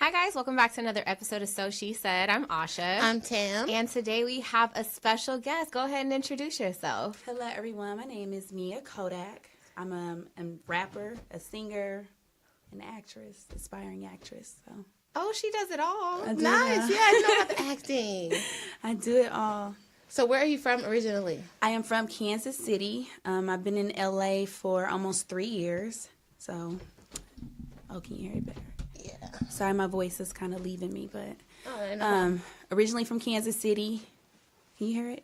Hi guys, welcome back to another episode of So She Said. I'm Asha. I'm Tam. And today we have a special guest. Go ahead and introduce yourself. Hello everyone, my name is Mia Kodak. I'm a rapper, a singer, an actress, aspiring actress. So Oh, she does it all. Nice. Yeah, I know about the acting. I do it all. So where are you from originally? I am from Kansas City. I've been in LA for almost 3 years. So, can you hear it better? Yeah. Sorry, my voice is kind of leaving me, but Oh, originally from Kansas City. Can you hear it?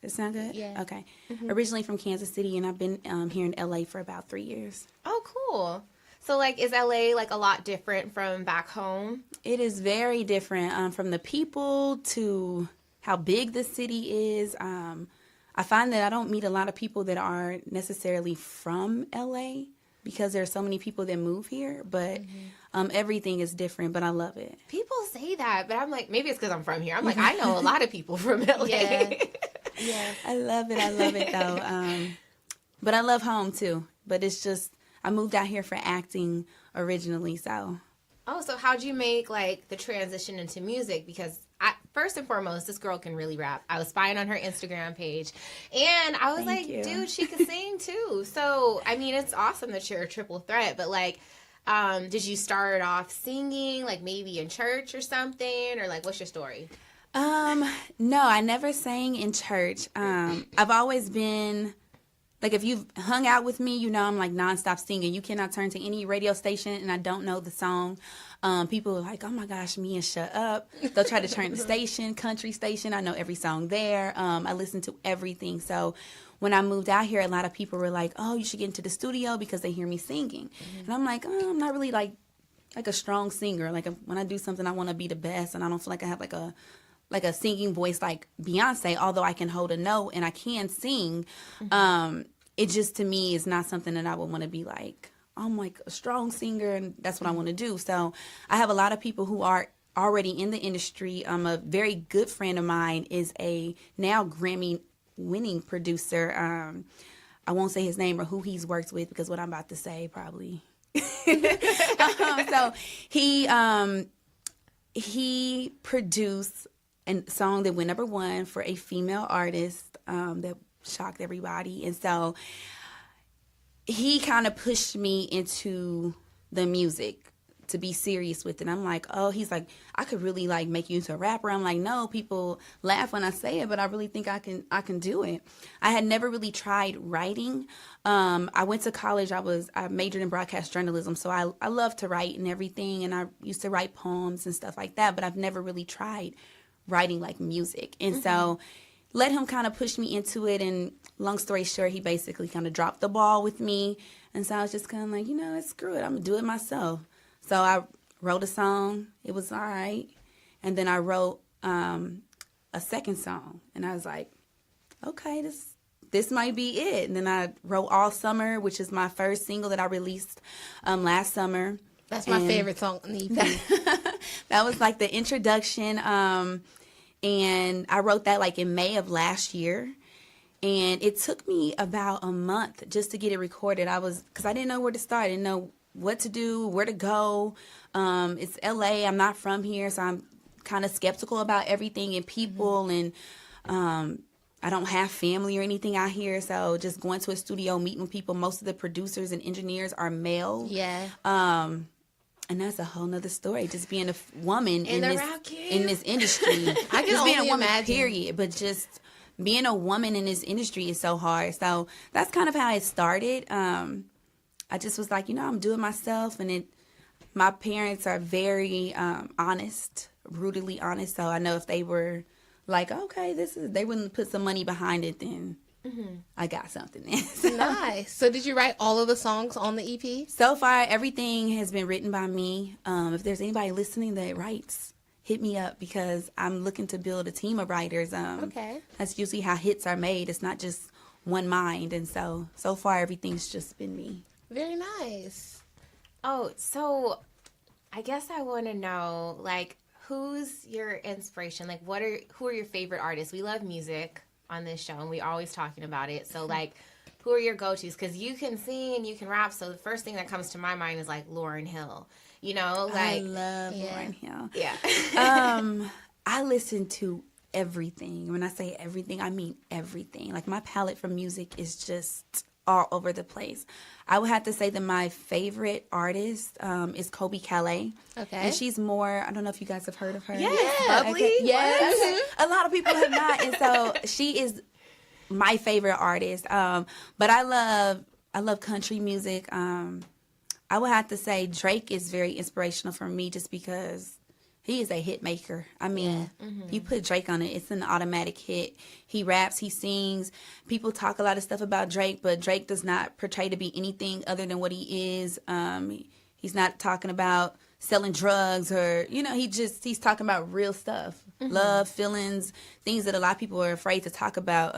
Does it sound good? Yeah. Okay. Originally from Kansas City, and I've been here in LA for about 3 years. Oh, cool. So, is LA, a lot different from back home? It is very different from the people to how big the city is. I find that I don't meet a lot of people that aren't necessarily from LA because there are so many people that move here, but everything is different, but I love it. People say that, but I'm like, maybe it's because I'm from here. I'm like, I know a lot of people from LA. Yeah. I love it though. But I love home too, but it's just, I moved out here for acting originally, so. Oh, so how'd you make, the transition into music? Because first and foremost, this girl can really rap. I was spying on her Instagram page, and I was Thank you. dude, she can sing too. So, I mean, it's awesome that you're a triple threat, but, did you start off singing, maybe in church or something? Or, what's your story? No, I never sang in church. I've always been... if you've hung out with me, you know I'm nonstop singing. You cannot turn to any radio station and I don't know the song. People are like, oh my gosh, Mia, shut up. They'll try to turn the station, country station. I know every song there. I listen to everything. So when I moved out here, a lot of people were like, oh, you should get into the studio because they hear me singing. And I'm like, oh, I'm not really like a strong singer. When I do something, I want to be the best. And I don't feel like I have a singing voice like Beyonce, although I can hold a note and I can sing. It just, to me, is not something that I would want to be like, I'm a strong singer and that's what I want to do. So I have a lot of people who are already in the industry. A very good friend of mine is a now Grammy-winning producer. I won't say his name or who he's worked with because what I'm about to say probably. So he produced a song that went #1 for a female artist that shocked everybody. And so he kind of pushed me into the music to be serious with it. I'm like, oh, he's like, I could really make you into a rapper. I'm like, no, people laugh when I say it, but I really think I can do it. I had never really tried writing. I went to college. I majored in broadcast journalism. So I love to write and everything. And I used to write poems and stuff like that, but I've never really tried writing music. And so let him kind of push me into it, and long story short, he basically kind of dropped the ball with me, and so I was just kind of like, screw it, I'm going to do it myself. So I wrote a song, it was all right, and then I wrote a second song, and I was like, okay, this might be it. And then I wrote All Summer, which is my first single that I released last summer. That's my favorite song on the EP. That was the introduction. And I wrote that in May of last year. And it took me about a month just to get it recorded. Because I didn't know where to start. I didn't know what to do, where to go. It's LA. I'm not from here, so I'm kind of skeptical about everything and people. And I don't have family or anything out here. So just going to a studio, meeting with people. Most of the producers and engineers are male. Yeah. And that's a whole nother story. Just being a woman in this industry. I can just being only a woman, imagine. period. But just being a woman in this industry is so hard. So that's kind of how it started. I just was like, I'm doing myself, and my parents are very honest, brutally honest. So I know if they were like, okay, they wouldn't put some money behind it, then I got something then. Nice. So did you write all of the songs on the EP? So far, everything has been written by me. If there's anybody listening that writes, hit me up because I'm looking to build a team of writers. Okay. That's usually how hits are made. It's not just one mind. And so far, everything's just been me. Very nice. Oh, so I guess I want to know, who's your inspiration? Who are your favorite artists? We love music on this show, and we're always talking about it. So, who are your go-tos? Because you can sing and you can rap, so the first thing that comes to my mind is like Lauryn Hill. You know, like I love Lauryn Hill. Yeah. I listen to everything. When I say everything, I mean everything. Like my palette for music is just all over the place. I would have to say that my favorite artist is Kobe Calais. Okay. And she's more, I don't know if you guys have heard of her. Yes, bubbly. Okay. Yes. A lot of people have not. And so she is my favorite artist. But I love country music. I would have to say Drake is very inspirational for me just because he is a hit maker. I mean, you put Drake on it, it's an automatic hit. He raps, he sings. People talk a lot of stuff about Drake, but Drake does not portray to be anything other than what he is. He's not talking about selling drugs or, you know, he's talking about real stuff. Love, feelings, things that a lot of people are afraid to talk about.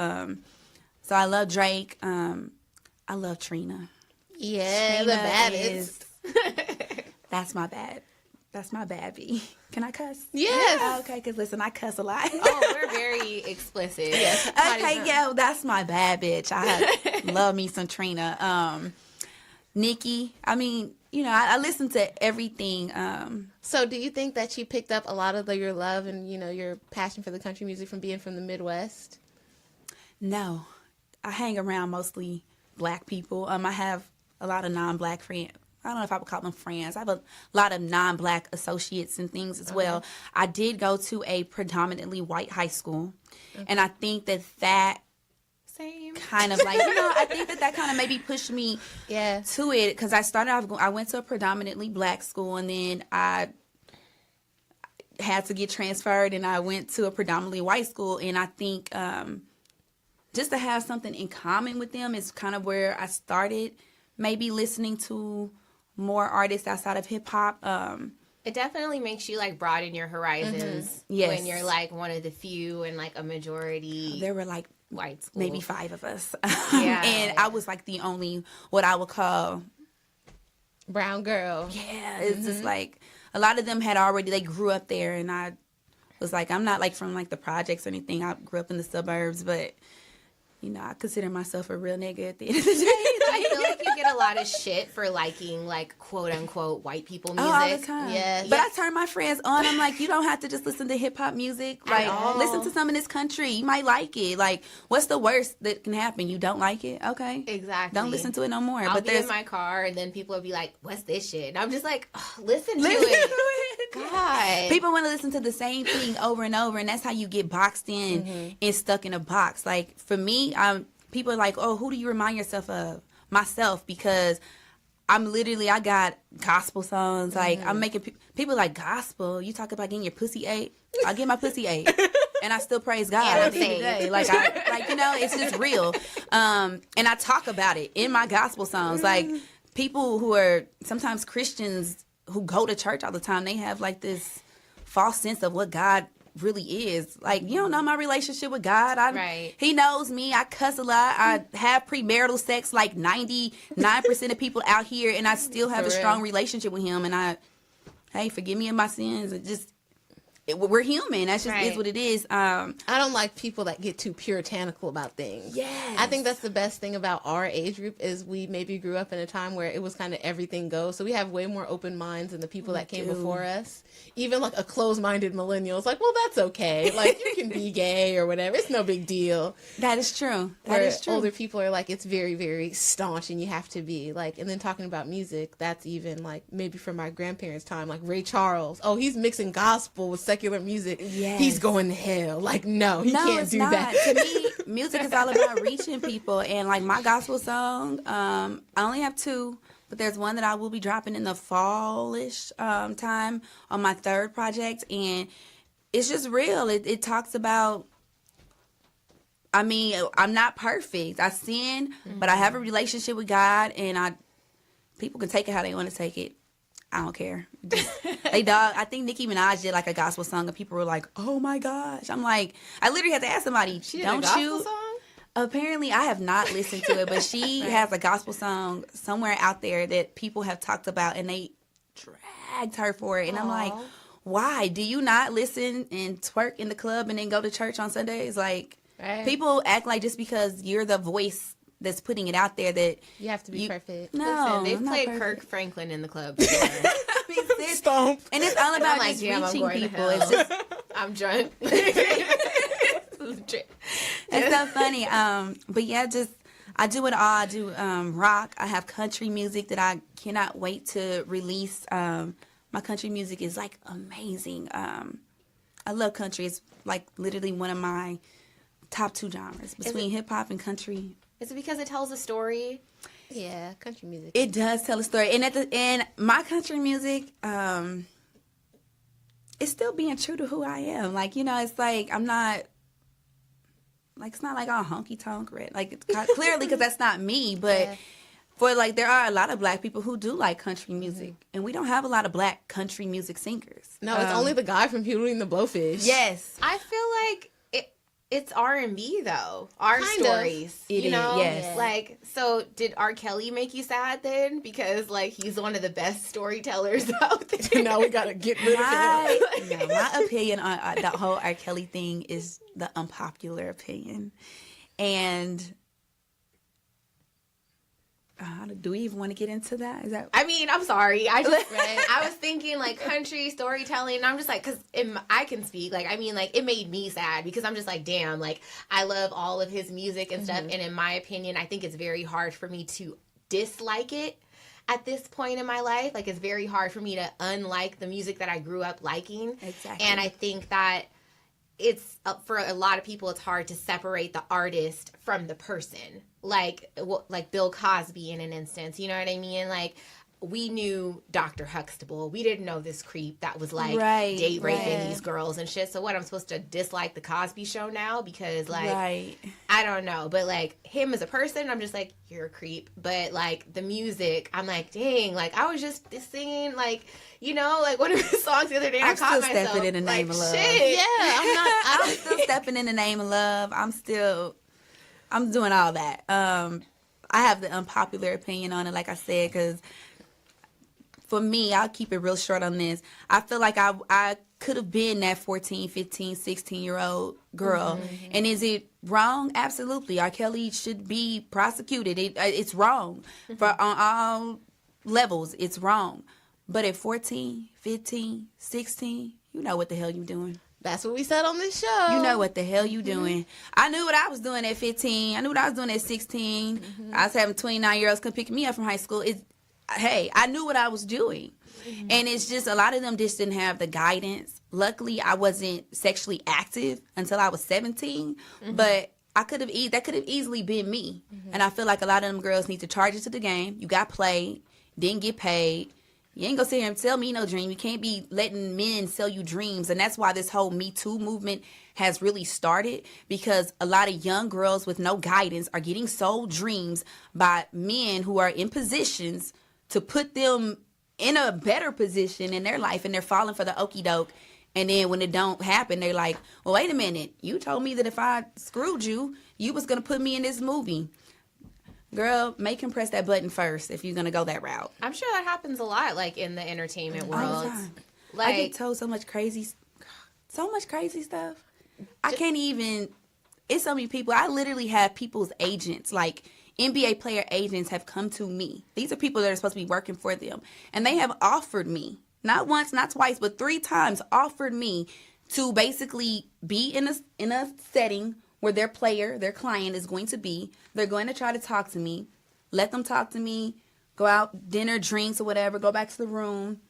So I love Drake. I love Trina. Yeah, Trina the baddest. That's my bad. That's my bad B. Can I cuss? Yes. Yeah, okay, because listen, I cuss a lot. Oh, we're very explicit. Yes. Okay, yeah, that's my bad bitch. I love me some Trina. Nikki, I mean, you know, I listen to everything. So do you think that you picked up a lot of your love and, you know, your passion for the country music from being from the Midwest? No. I hang around mostly black people. I have a lot of non-black friends. I don't know if I would call them friends. I have a lot of non-black associates and things as well. I did go to a predominantly white high school. And I think that Same. kind of like, you know, I think that kind of maybe pushed me to it. Because I went to a predominantly black school and then I had to get transferred and I went to a predominantly white school. And I think just to have something in common with them is kind of where I started maybe listening to more artists outside of hip hop. It definitely makes you like broaden your horizons Yes. when you're like one of the few and like a majority There were like white school. maybe 5 of us. Yeah. And I was like the only, what I would call, Brown girl. yeah, it's just like, a lot of them they grew up there and I was like, I'm not like from like the projects or anything. I grew up in the suburbs, but you know, I consider myself a real nigga at the end of the day. I feel like you get a lot of shit for liking like quote unquote white people music. Oh, all the time. Yes. But I turn my friends on. I'm like, you don't have to just listen to hip hop music. Like, all. listen to some in this country. You might like it. Like, what's the worst that can happen? You don't like it? Okay. Exactly. Don't listen to it no more. I'll but be in my car and then people will be like, "What's this shit?" And I'm just like, "Listen to it." God. People want to listen to the same thing over and over, and that's how you get boxed in and stuck in a box. Like, for me, people are like, "Oh, who do you remind yourself of?" Myself, because I got gospel songs. Like, I'm making people like, gospel. You talk about getting your pussy ate. I get my pussy ate, and I still praise God at the end of the day. Like, you know, it's just real. And I talk about it in my gospel songs. Like, people who are sometimes Christians who go to church all the time, they have like this false sense of what God really is. Like, you don't know my relationship with God. He knows me. I cuss a lot. I have premarital sex like 99% of people out here, and I still have a strong relationship with him. And hey, forgive me of my sins. We're human. That's just is what it is. I don't like people that get too puritanical about things. Yes. I think that's the best thing about our age group is we maybe grew up in a time where it was kind of everything goes. So we have way more open minds than the people that came before us. Even like a closed-minded millennial is like, well, that's okay. Like, you can be gay or whatever. It's no big deal. That is true. That Where is true. older people are like, it's very, very staunch and you have to be like, and then talking about music, that's even like maybe from my grandparents' time, like Ray Charles. Oh, he's mixing gospel with secular music. Yes. He's going to hell. Like, no, he can't do that. To me, music is all about reaching people. And like my gospel song, I only have 2. But there's one that I will be dropping in the fallish time on my 3rd project. And it's just real. It talks about, I mean, I'm not perfect. I sin, but I have a relationship with God. And people can take it how they want to take it. I don't care. I think Nicki Minaj did like a gospel song and people were like, oh my gosh. I'm like, I literally had to ask somebody, She did a gospel song? Apparently, I have not listened to it, but she has a gospel song somewhere out there that people have talked about, and they dragged her for it. And I'm like, why? Do you not listen and twerk in the club and then go to church on Sundays? Like, people act like just because you're the voice that's putting it out there that You have to be perfect. No, Listen, they've I'm not played perfect. Kirk Franklin in the club before. Stomp. And it's all about like, just damn, I'm reaching going to people. hell. It's just I'm drunk. it's so funny. But yeah, just I do it all. I do rock. I have country music that I cannot wait to release. My country music is like amazing. I love country. It's like literally one of my top 2 genres between hip hop and country. Is it because it tells a story? Yeah, country music. It does tell a story, and at the end, my country music, it's still being true to who I am. Like, you know, it's like I'm not. Like, it's not like all honky tonk red. Like, it's clearly because that's not me. But Yeah. for like, there are a lot of black people who do like country music, and we don't have a lot of black country music singers. No, it's only the guy from Hootie the Blowfish. Yes, I feel like it's R&B though. Our Kind of. stories, It you know. is, yes. Like, so did R. Kelly make you sad then? Because like he's one of the best storytellers out there. Now we gotta get rid of him. my opinion on the whole R. Kelly thing is the unpopular opinion, and do we even want to get into that? Is that? I mean, I'm sorry. I just Right. I was thinking like country storytelling, and I'm just like, because I can speak. Like, I mean, like it made me sad because I'm just like, damn, like I love all of his music and stuff, and in my opinion, I think it's very hard for me to dislike it at this point in my life. Like, it's very hard for me to unlike the music that I grew up liking. Exactly. And I think that it's for a lot of people, it's hard to separate the artist from the person. Like Bill Cosby in an instance, you know what I mean? Like, we knew Dr. Huxtable. We didn't know this creep that was like date raping these girls and shit. So what, I'm supposed to dislike the Cosby Show now because like I don't know, but like him as a person, I'm just like, you're a creep. But like the music, I'm like, dang, like I was just singing like, you know, like one of his songs the other day. I caught still myself stepping in the name like, of love. shit. Yeah, I'm still stepping in the name of love. I'm doing all that. I have the unpopular opinion on it, like I said, because for me, I'll keep it real short on this. I feel like I could have been that 14, 15, 16-year-old girl. Mm-hmm. And is it wrong? Absolutely. R. Kelly should be prosecuted. It's wrong. For on all levels, it's wrong. But at 14, 15, 16, you know what the hell you doing. That's what we said on this show. You know what the hell you doing. I knew what I was doing at 15. I knew what I was doing at 16. I was having 29-year-olds come pick me up from high school. Hey, I knew what I was doing. And it's just a lot of them just didn't have the guidance. Luckily, I wasn't sexually active until I was 17. But that could have easily been me. And I feel like a lot of them girls need to charge it to the game. You got played, didn't get paid. You ain't gonna sit here and sell me no dream. You can't be letting men sell you dreams. And that's why this whole Me Too movement has really started, because a lot of young girls with no guidance are getting sold dreams by men who are in positions to put them in a better position in their life, and they're falling for the okie doke. And then when it don't happen, they're like, well, wait a minute. You told me that if I screwed you, you was gonna put me in this movie. Girl, make him press that button first if you're gonna go that route. I'm sure that happens a lot, like in the entertainment All world. the time. Like, I get told so much crazy stuff. I can't even. It's so many people. I literally have people's agents, like NBA player agents, have come to me. These are people that are supposed to be working for them, and they have offered me, not once, not twice, but 3 times, offered me to basically be in a setting where their client is going to be. They're going to try to talk to me, let them talk to me, go out, dinner, drinks, or whatever, go back to the room,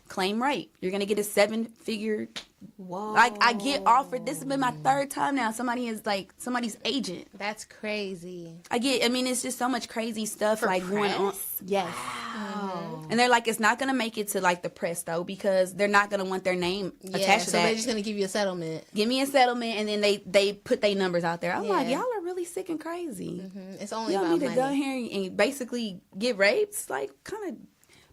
claim rape. You're going to get a 7-figure. whoa. Like, I get offered. This has been my 3rd time now. Somebody is like somebody's agent. That's crazy. It's just so much crazy stuff For like going on. press? Yes. Wow. And they're like, it's not going to make it to like the press though, because they're not going to want their name attached to so that. they're just gonna give you a settlement. Give me a settlement, and then they put their numbers out there. I'm like, Yeah. y'all are really sick and crazy. It's only Y'all about need to go money. here and basically get raped. Like, kind of,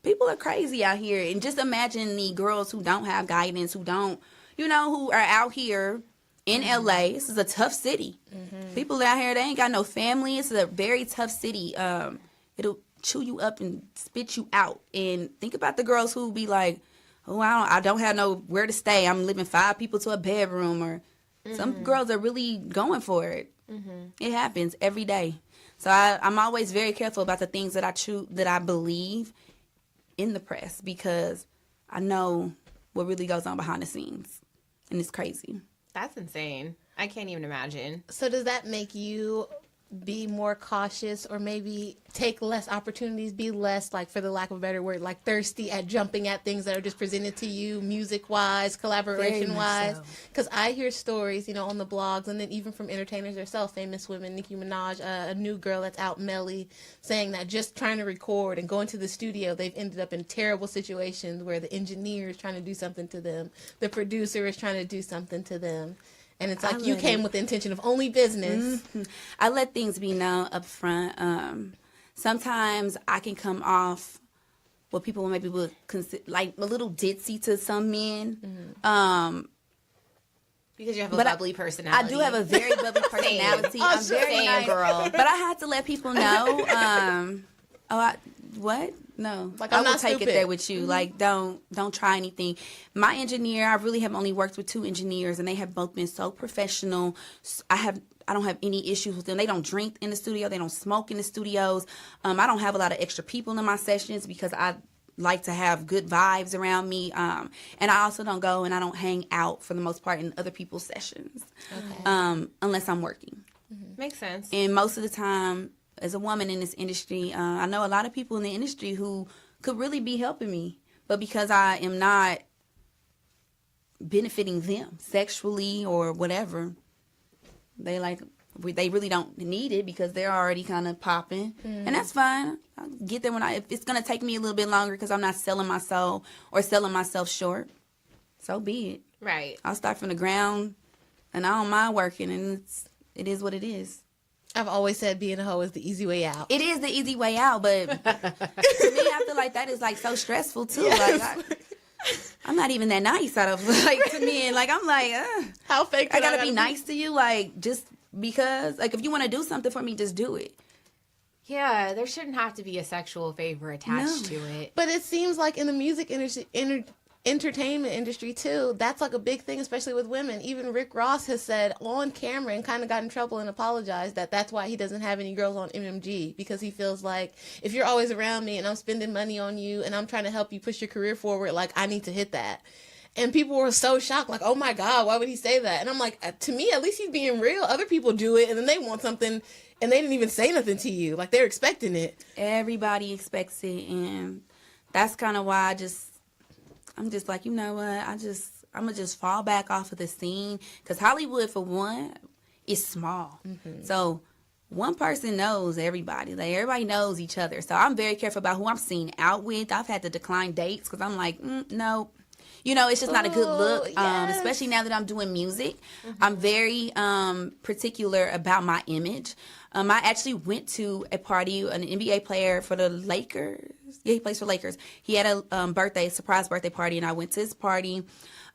people are crazy out here. And just imagine the girls who don't have guidance, who don't, who are out here in LA. This is a tough city. People out here, they ain't got no family. It's a very tough city. It'll chew you up and spit you out. And think about the girls who be like, oh, I don't have nowhere to stay. I'm living 5 people to a bedroom. Or some girls are really going for it. It happens every day. So I'm always very careful about the things that I believe in the press, because I know what really goes on behind the scenes, and it's crazy. That's insane. I can't even imagine. So does that make you be more cautious, or maybe take less opportunities, be less, like, for the lack of a better word, like thirsty at jumping at things that are just presented to you, music-wise, collaboration-wise? Because I hear stories, on the blogs, and then even from entertainers themselves, famous women, Nicki Minaj, a new girl that's out, Melly, saying that just trying to record and go into the studio, they've ended up in terrible situations where the engineer is trying to do something to them, the producer is trying to do something to them. And it's like you came with the intention of only business. Mm-hmm. I let things be known up front. Sometimes I can come off what people maybe would consider like a little ditzy to some men. Mm-hmm. Because you have a bubbly personality. I do have a very bubbly personality. I'm very nice, girl. But I have to let people know. What? No, like, I will will take stupid. it there with you. Mm-hmm. Like, don't try anything. My engineer, I really have only worked with 2 engineers, and they have both been so professional. I don't have any issues with them. They don't drink in the studio. They don't smoke in the studios. I don't have a lot of extra people in my sessions because I like to have good vibes around me. And I also don't go and I don't hang out for the most part in other people's sessions, unless I'm working. Mm-hmm. Makes sense. And most of the time, as a woman in this industry, I know a lot of people in the industry who could really be helping me, but because I am not benefiting them sexually or whatever, they really don't need it because they're already kind of popping, and that's fine. I'll get there if it's gonna take me a little bit longer because I'm not selling my soul or selling myself short. So be it. Right. I'll start from the ground, and I don't mind working, and it is what it is. I've always said being a hoe is the easy way out. It is the easy way out, but to me, I feel like that is like so stressful too. Yes. Like I'm not even that nice out of like to men. Like I'm like, how fake? I gotta be nice to you, like just because. Like if you want to do something for me, just do it. Yeah, there shouldn't have to be a sexual favor attached to it. But it seems like in the music industry, entertainment industry too, that's like a big thing, especially with women. Even Rick Ross has said on camera and kind of got in trouble and apologized that's why he doesn't have any girls on MMG, because he feels like if you're always around me and I'm spending money on you and I'm trying to help you push your career forward, like I need to hit that. And people were so shocked, like, oh my God, why would he say that? And I'm like, to me, at least he's being real. Other people do it and then they want something and they didn't even say nothing to you. Like they're expecting it. Everybody expects it, and that's kind of why I'm just like, you know what? I'm gonna just fall back off of the scene, because Hollywood, for one, is small. Mm-hmm. So one person knows everybody. Like everybody knows each other. So I'm very careful about who I'm seen out with. I've had to decline dates because I'm like, no. It's just not a good look, yes. Especially now that I'm doing music. Mm-hmm. I'm very particular about my image. I actually went to a party, an NBA player for the Lakers. Yeah, he plays for Lakers. He had a surprise birthday party, and I went to his party.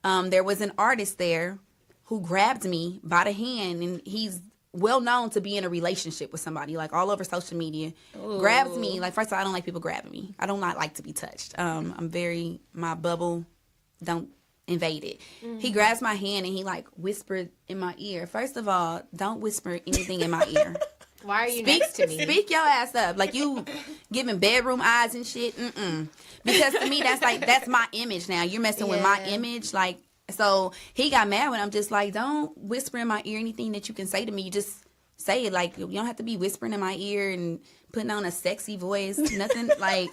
There was an artist there who grabbed me by the hand, and he's well known to be in a relationship with somebody, like all over social media. Ooh. Grabs me. Like, first of all, I don't like people grabbing me. I do not like to be touched. My bubble, don't invade it. Mm-hmm. He grabs my hand and he like whispered in my ear. First of all, don't whisper anything in my ear. Why are you next to me? Speak your ass up. Like you giving bedroom eyes and shit. Because to me, that's my image now. You're messing with my image. Like, so he got mad when I'm just like, don't whisper in my ear anything that you can say to me. You just say it. Like, you don't have to be whispering in my ear and putting on a sexy voice. Nothing like,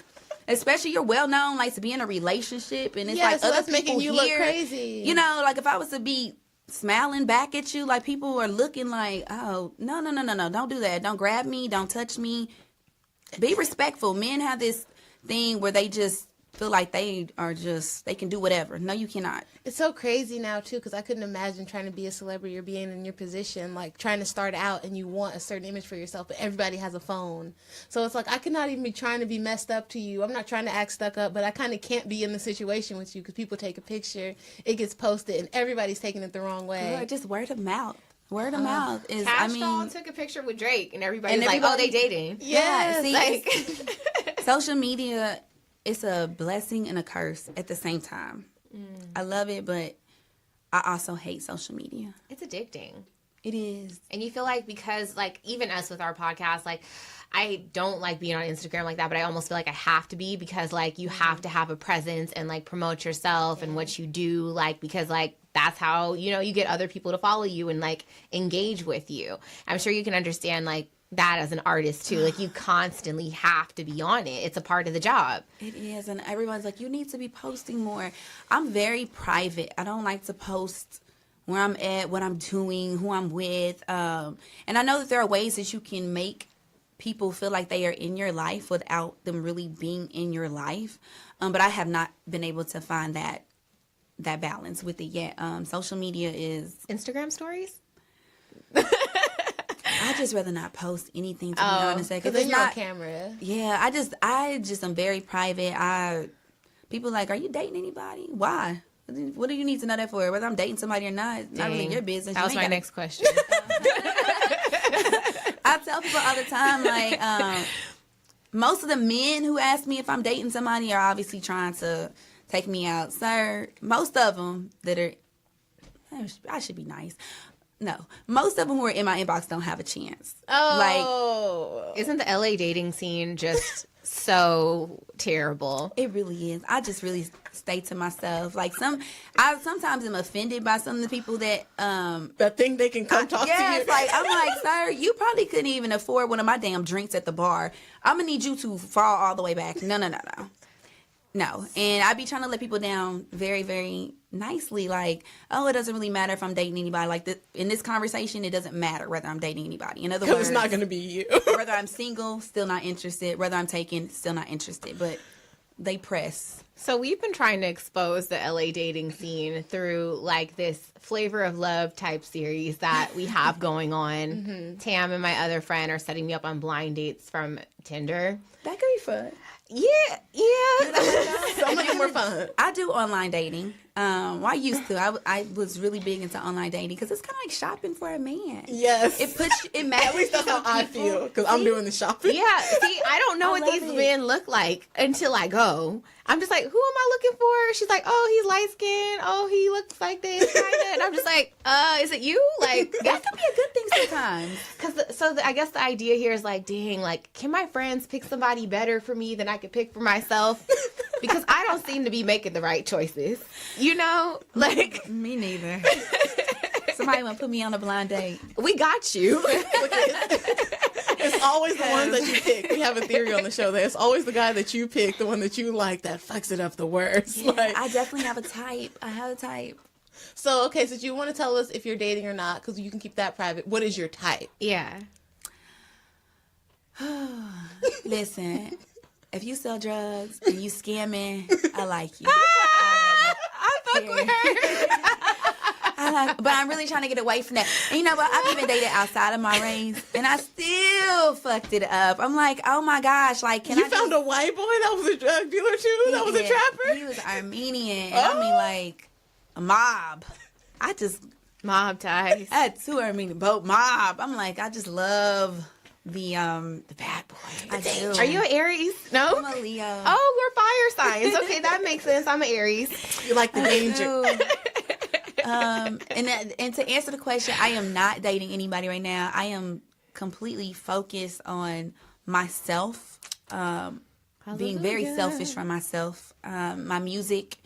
especially you're well known like to be in a relationship, and it's like so other that's people making you here, look crazy. Like if I was to be smiling back at you, like people are looking like, oh, no, don't do that. Don't grab me. Don't touch me. Be respectful. Men have this thing where they just feel like they can do whatever. No, you cannot. It's so crazy now too, because I couldn't imagine trying to be a celebrity or being in your position, like trying to start out and you want a certain image for yourself, but everybody has a phone. So it's like I could not even be trying to be messed up to you. I'm not trying to act stuck up, but I kind of can't be in the situation with you because people take a picture, it gets posted, and everybody's taking it the wrong way. Or just word of mouth. Word of mouth is. Doll took a picture with Drake, and everybody's like, "Oh, they dating." Yeah, see, like social media. It's a blessing and a curse at the same time. I love it, but I also hate social media. It's addicting. It is. And you feel like, because like even us with our podcast, like I don't like being on Instagram like that, but I almost feel like I have to be, because like you have to have a presence and like promote yourself and what you do, like, because like that's how, you know, you get other people to follow you and like engage with you. I'm sure you can understand like that as an artist too. Like you constantly have to be on it. It's a part of the job. It is. And everyone's like, you need to be posting more. I'm very private. I don't like to post where I'm at, what I'm doing, who I'm with. And I know that there are ways that you can make people feel like they are in your life without them really being in your life. But I have not been able to find that balance with it yet. Social media is... Instagram stories? I just rather not post anything, to be honest. Because then you're on camera. Yeah, I just am very private. People are like, are you dating anybody? Why? What do you need to know that for? Whether I'm dating somebody or not, it's not really your business. That was my next question. I tell people all the time, like, most of the men who ask me if I'm dating somebody are obviously trying to take me out. Sir, most of them that are, I should be nice. No, most of them who are in my inbox don't have a chance. Oh. Like, isn't the LA dating scene just so terrible? It really is. I just really stay to myself. Like I sometimes am offended by some of the people that that think they can come talk to you. It's like, I'm like, sir, you probably couldn't even afford one of my damn drinks at the bar. I'm gonna need you to fall all the way back. No. And I be trying to let people down very, very nicely. Like, oh, it doesn't really matter if I'm dating anybody. Like, in this conversation, it doesn't matter whether I'm dating anybody. In other words, it's not going to be you. Whether I'm single, still not interested. Whether I'm taken, still not interested. But they press. So we've been trying to expose the LA dating scene through like this Flavor of Love type series that we have going on. Mm-hmm. Tam and my other friend are setting me up on blind dates from Tinder. That could be fun. Yeah. Some of them were fun. I do online dating. Well, I used to. I was really big into online dating because it's kind of like shopping for a man. Yes. It matters. At least that's how I feel, because I'm doing the shopping. Yeah. See, I don't know what these men look like until I go. I'm just like, who am I looking for? She's like, oh, he's light skinned. Oh, he looks like this, kind of. And I'm just like, is it you? Like, that could be a good thing sometimes. I guess the idea here is like, dang, like, can my friends pick somebody better for me than I could pick for myself? Because I don't seem to be making the right choices. You know? Like, me neither. Somebody want to put me on a blind date. We got you. It's always the ones that you pick. We have a theory on the show that it's always the guy that you pick, the one that you like, that fucks it up the worst. Yeah, like, I definitely have a type. I have a type. So, okay, so do you want to tell us if you're dating or not? Because you can keep that private. What is your type? Yeah. Listen, if you sell drugs and you scamming, I like you. I fuck with her. But I'm really trying to get away from that. And you know what? I've even dated outside of my race, and I still fucked it up. I'm like, oh my gosh, like, can you found a white boy that was a drug dealer too? That was a trapper? He was Armenian. And I mean, like, a mob. Mob ties. I had two Armenian, both mob. I'm like, I just love the bad boy. I do. Are you an Aries? No? I'm a Leo. Oh, we're fire signs. Okay, that makes sense. I'm an Aries. You like the danger. And to answer the question, I am not dating anybody right now. I am completely focused on myself, being very selfish for myself, my music,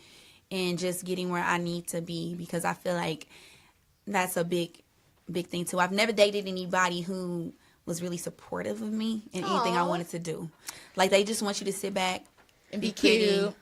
and just getting where I need to be, because I feel like that's a big thing too. I've never dated anybody who was really supportive of me in anything I wanted to do. Like, they just want you to sit back and be cute.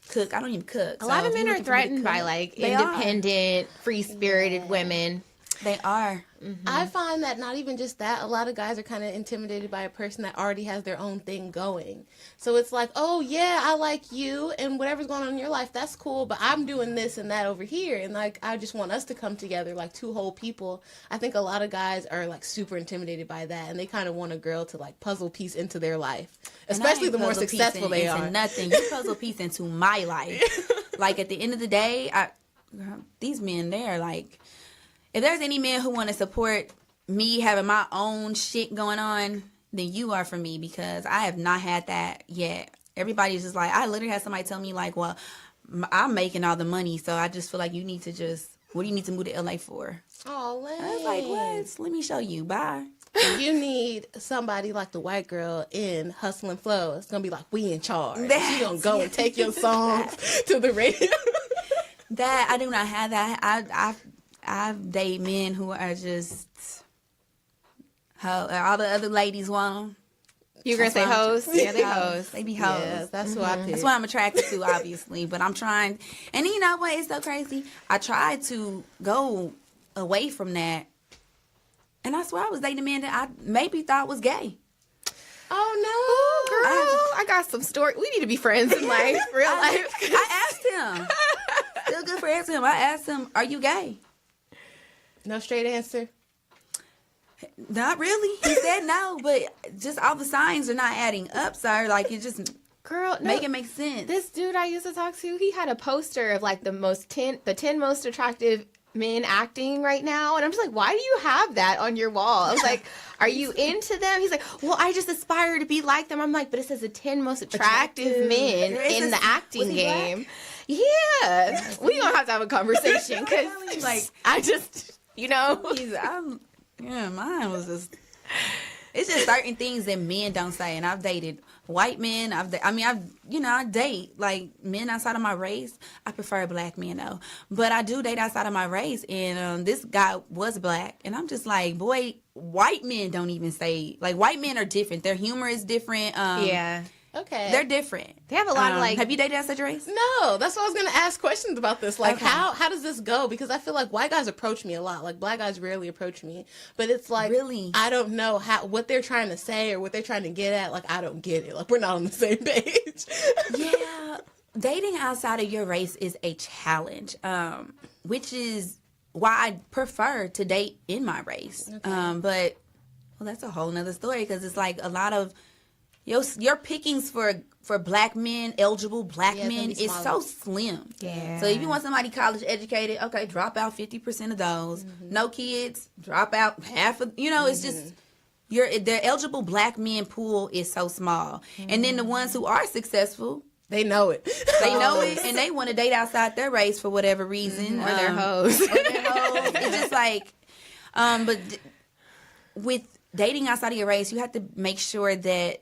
Cook. I don't even cook. A lot of men are threatened by like independent, free-spirited women. They are. Mm-hmm. I find that not even just that, a lot of guys are kind of intimidated by a person that already has their own thing going. So it's like, oh yeah, I like you and whatever's going on in your life, that's cool, but I'm doing this and that over here, and like, I just want us to come together like two whole people. I think a lot of guys are like super intimidated by that, and they kind of want a girl to like puzzle piece into their life, especially the more successful they are. Nothing. You puzzle piece into my life. Like, at the end of the day, these men, they're like, if there's any men who want to support me having my own shit going on, then you are for me, because I have not had that yet. Everybody's just like, I literally had somebody tell me like, well, I'm making all the money, so I just feel like you need to just what do you need to move to LA for? Oh, I was like, what? Let me show you. Bye. You need somebody like the white girl in Hustle and Flow. It's gonna be like, we in charge. She gonna go and take your songs to the radio. That I do not have that. I've dated men who are just all the other ladies want them. You're gonna say hoes? Yeah, they hoes. They be hoes. Yeah, that's who I pick. That's what I'm attracted to, obviously. But I'm trying, and you know what? It's so crazy. I tried to go away from that, and I swear I was dating a man that I maybe thought was gay. Oh no, Girl, I got some story. We need to be friends in life, real life. I asked him. Still good for asking him. I asked him, "Are you gay?" no straight answer. Not really. He said no, but just all the signs are not adding up, sir. Like it just Girl, no, make it make sense. this dude I used to talk to, he had a poster of like the 10 most attractive men acting right now, and I'm just like, why do you have that on your wall? I was like, are you into them? He's like, well, I just aspire to be like them. I'm like, but it says the 10 most attractive men in the acting game. Yeah, we gonna have to have a conversation because Like, I just, you know, mine was just. It's just certain things that men don't say, and I've dated white men. I date like men outside of my race. I prefer black men though, but I do date outside of my race. And this guy was black, and I'm just like, boy, white men don't even say like white men are different. Their humor is different. yeah, Okay, they're different. they have a lot of like. Have you dated outside your race? No, that's why I was gonna ask questions about this. Like, Okay. how does this go? Because I feel like white guys approach me a lot. Like black guys rarely approach me. But it's like, Really? I don't know what they're trying to say or what they're trying to get at. Like, I don't get it. Like, we're not on the same page. Yeah, dating outside of your race is a challenge, which is why I prefer to date in my race. Okay. But that's a whole nother story because it's like a lot of your pickings for black men, eligible black Yeah, men, it's gonna be is smaller. so slim. Yeah. So if you want somebody college educated, okay, drop out 50% of those. No kids, drop out half of. It's just. The eligible black men pool is so small. And then the ones who are successful, They know it. they know it and they want to date outside their race for whatever reason. or their hoes. It's just like, with dating outside of your race, you have to make sure that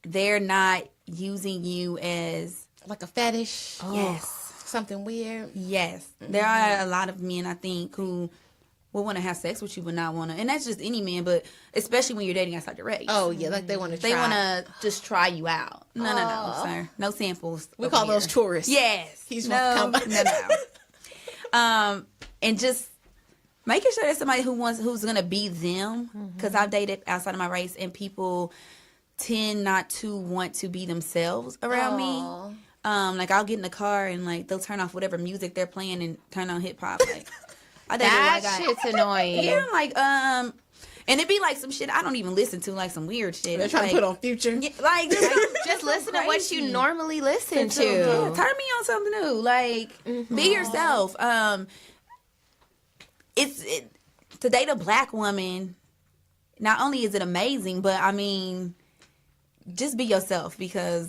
they're not using you as, Like a fetish. yes, Something weird. yes. There are a lot of men, I think, who will want to have sex with you but not want to, and that's just any man, but especially when you're dating outside your race. Oh yeah, like they want to. They want to just try you out. No, Aw. sir. No samples. We over call those here. tourists. Yes. He's no, supposed to come by. no. And just making sure there's somebody who's gonna be them. Because I've dated outside of my race, and people tend not to want to be themselves around Aw. me. Like I'll get in the car and like they'll turn off whatever music they're playing and turn on hip hop. Like I dated a white That guy. shit's annoying. Yeah, like and it'd be like some shit I don't even listen to, like some weird shit. They're trying like, to put on Future. yeah, like Just listen to what you crazy. normally listen to. Yeah, turn me on something new. Like be yourself. To date a black woman. Not only is it amazing, but I mean, just be yourself, because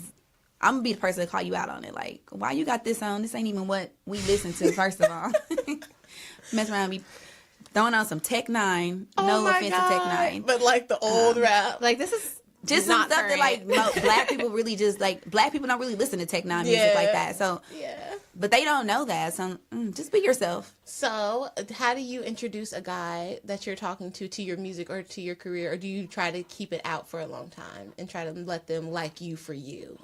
I'm gonna be the person to call you out on it. Like, why you got this on? This ain't even what we listen to. First of all, mess around, be throwing on some Tech Nine. No offense to Tech Nine, But like the old rap. Like, this is just some not stuff that current. like black people really just like. Black people don't really listen to Tech Nine music like that. So, Yeah. but they don't know that. So just be yourself. So, how do you introduce a guy that you're talking to your music or to your career, or do you try to keep it out for a long time and try to let them like you for you?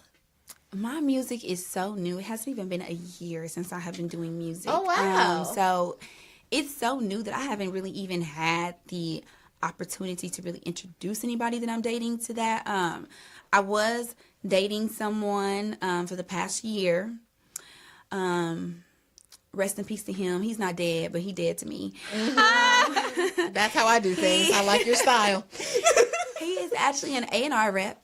My music is so new. It hasn't even been a year since I have been doing music. Oh, wow. So it's so new that I haven't really even had the opportunity to really introduce anybody that I'm dating to that. I was dating someone for the past year. Rest in peace to him. He's not dead, but he dead to me. That's how I do things. I like your style. He is actually an A&R rep.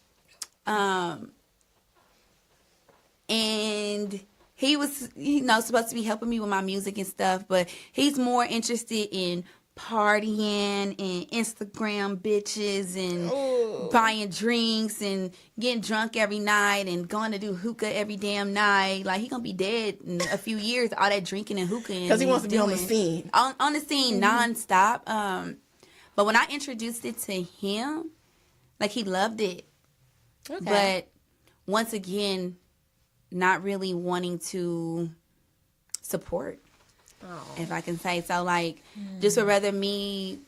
And he was, supposed to be helping me with my music and stuff, but he's more interested in partying and Instagram bitches and buying drinks and getting drunk every night and going to do hookah every damn night. Like, he gonna be dead in a few years, all that drinking and hookah. Because he wants to be on the scene. On the scene, nonstop. But when I introduced it to him, like, he loved it. Okay. But once again, not really wanting to support. If I can say so, like, just would rather me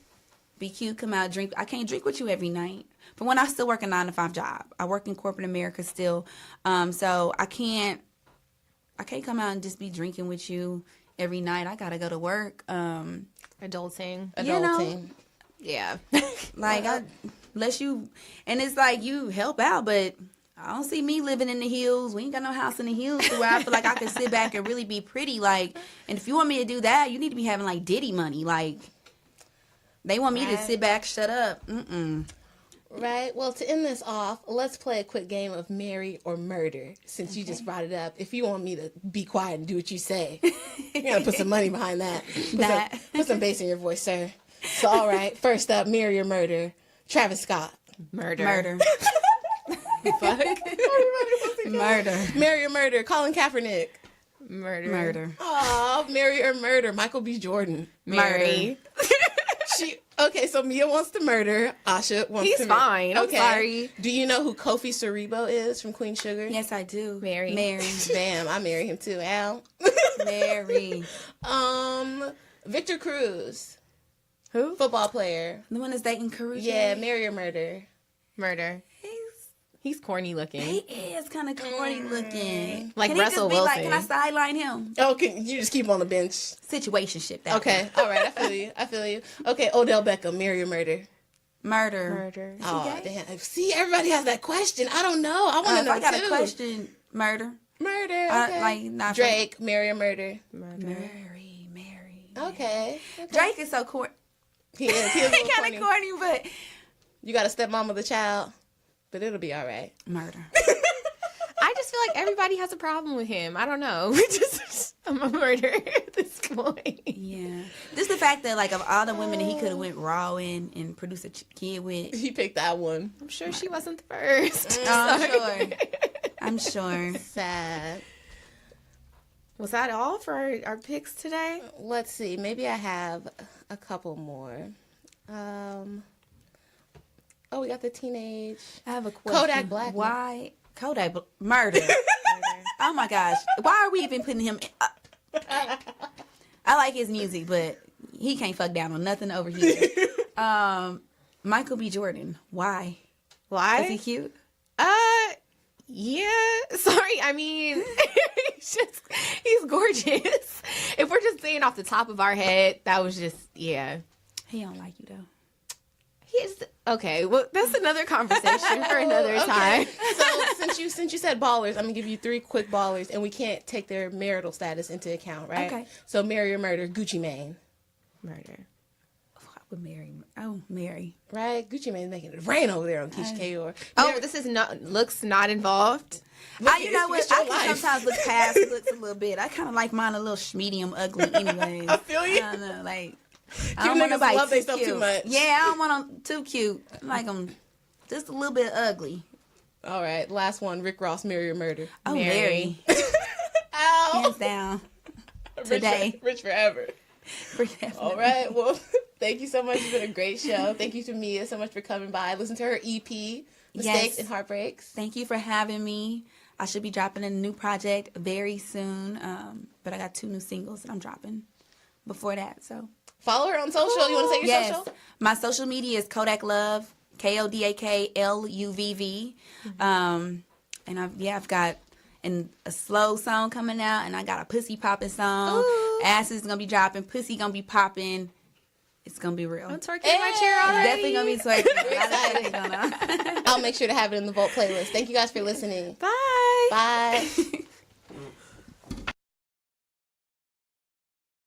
be cute, come out, drink. I can't drink with you every night. But when I still work a 9-to-5 job, I work in corporate America still, so I can't come out and just be drinking with you every night. I gotta go to work. Adulting. You know, Yeah. like, unless you, and it's like you help out, but I don't see me living in the hills. We ain't got no house in the hills to where I feel like I can sit back and really be pretty. Like, and if you want me to do that, you need to be having, like, Diddy money. Like, they want me to sit back, shut up. Right. Well, to end this off, let's play a quick game of marry or murder. Since you just brought it up, if you want me to be quiet and do what you say, you gotta put some money behind that. Put some bass in your voice, sir. So, all right. First up, marry or murder. Travis Scott. Murder. Fuck. Murder. Marry or murder. Colin Kaepernick. Murder. Oh, marry or murder. Michael B. Jordan. Marry. Okay, so Mia wants to murder. Asha wants He's to fine. I'm sorry. Do you know who Kofi Cerebo is from Queen Sugar? Yes, I do. Mary. Bam, I marry him too, Al. Mary. Victor Cruz. Who? Football player. The one that's dating Caruso? Yeah, marry or murder. Murder. He's corny looking. He is kind of corny looking. Like can Russell he just Wilson. Can I sideline him? Oh, can you just keep him on the bench? Situationship. That Okay, all right, I feel you. Okay, Odell Beckham, marry or murder? Murder. Oh, damn. See, everybody has that question. I don't know. I want to know, I got too. a question. Murder. Murder, okay. Not Drake, marry or murder? Mary. Okay. Drake is so corny. He is. He is a little kind of corny, but you got a stepmom of the child, but it'll be all right. murder. I just feel like everybody has a problem with him. I don't know. I'm a murderer at this point. Yeah. Just the fact that, like, of all the women that he could have went raw in and produced a kid with. He picked that one. I'm sure she wasn't the first. Oh, I'm sure. Sad. Was that all for our picks today? Let's see. Maybe I have a couple more. Oh, we got the teenage. I have a question. Kodak Black. Why? Murder. Oh my gosh. Why are we even putting him in? I like his music, but he can't fuck down on nothing over here. Michael B. Jordan. Why? Is he cute? Yeah. Sorry. I mean, he's gorgeous. If we're just saying off the top of our head, that was just, yeah. He don't like you, though. Okay, well, that's another conversation for another time. So since you said ballers, I'm gonna give you 3 quick ballers, and we can't take their marital status into account, right? Okay. So marry or murder, Gucci Mane. Murder. Oh, I would marry. Oh, Mary. Right? Gucci Mane's making it rain over there on Keisha Kayor. Oh, this is looks not involved. You know what? I can sometimes look past looks a little bit. I kind of like mine a little medium ugly anyway. I feel you. I don't know, like. I don't want nobody love themselves too much. Yeah, I don't want them too cute. I like them just a little bit ugly. All right, last one. Rick Ross, marry or murder? Oh, Mary. Ow. Hands down. Today. Rich forever. All right. Well, thank you so much. It's been a great show. Thank you to Mia so much for coming by. Listen to her EP, Mistakes and Heartbreaks. Thank you for having me. I should be dropping a new project very soon, but I got 2 new singles that I'm dropping before that, so. Follow her on social. You want to say your social? My social media is Kodak Luv, KODAK LUVV. And I've got a slow song coming out, and I got a pussy popping song. Ooh. Ass is gonna be dropping, pussy gonna be popping. It's gonna be real. I'm twerking in my chair already. Definitely gonna be twerking. I'll make sure to have it in the Vault playlist. Thank you guys for listening. Bye. Bye.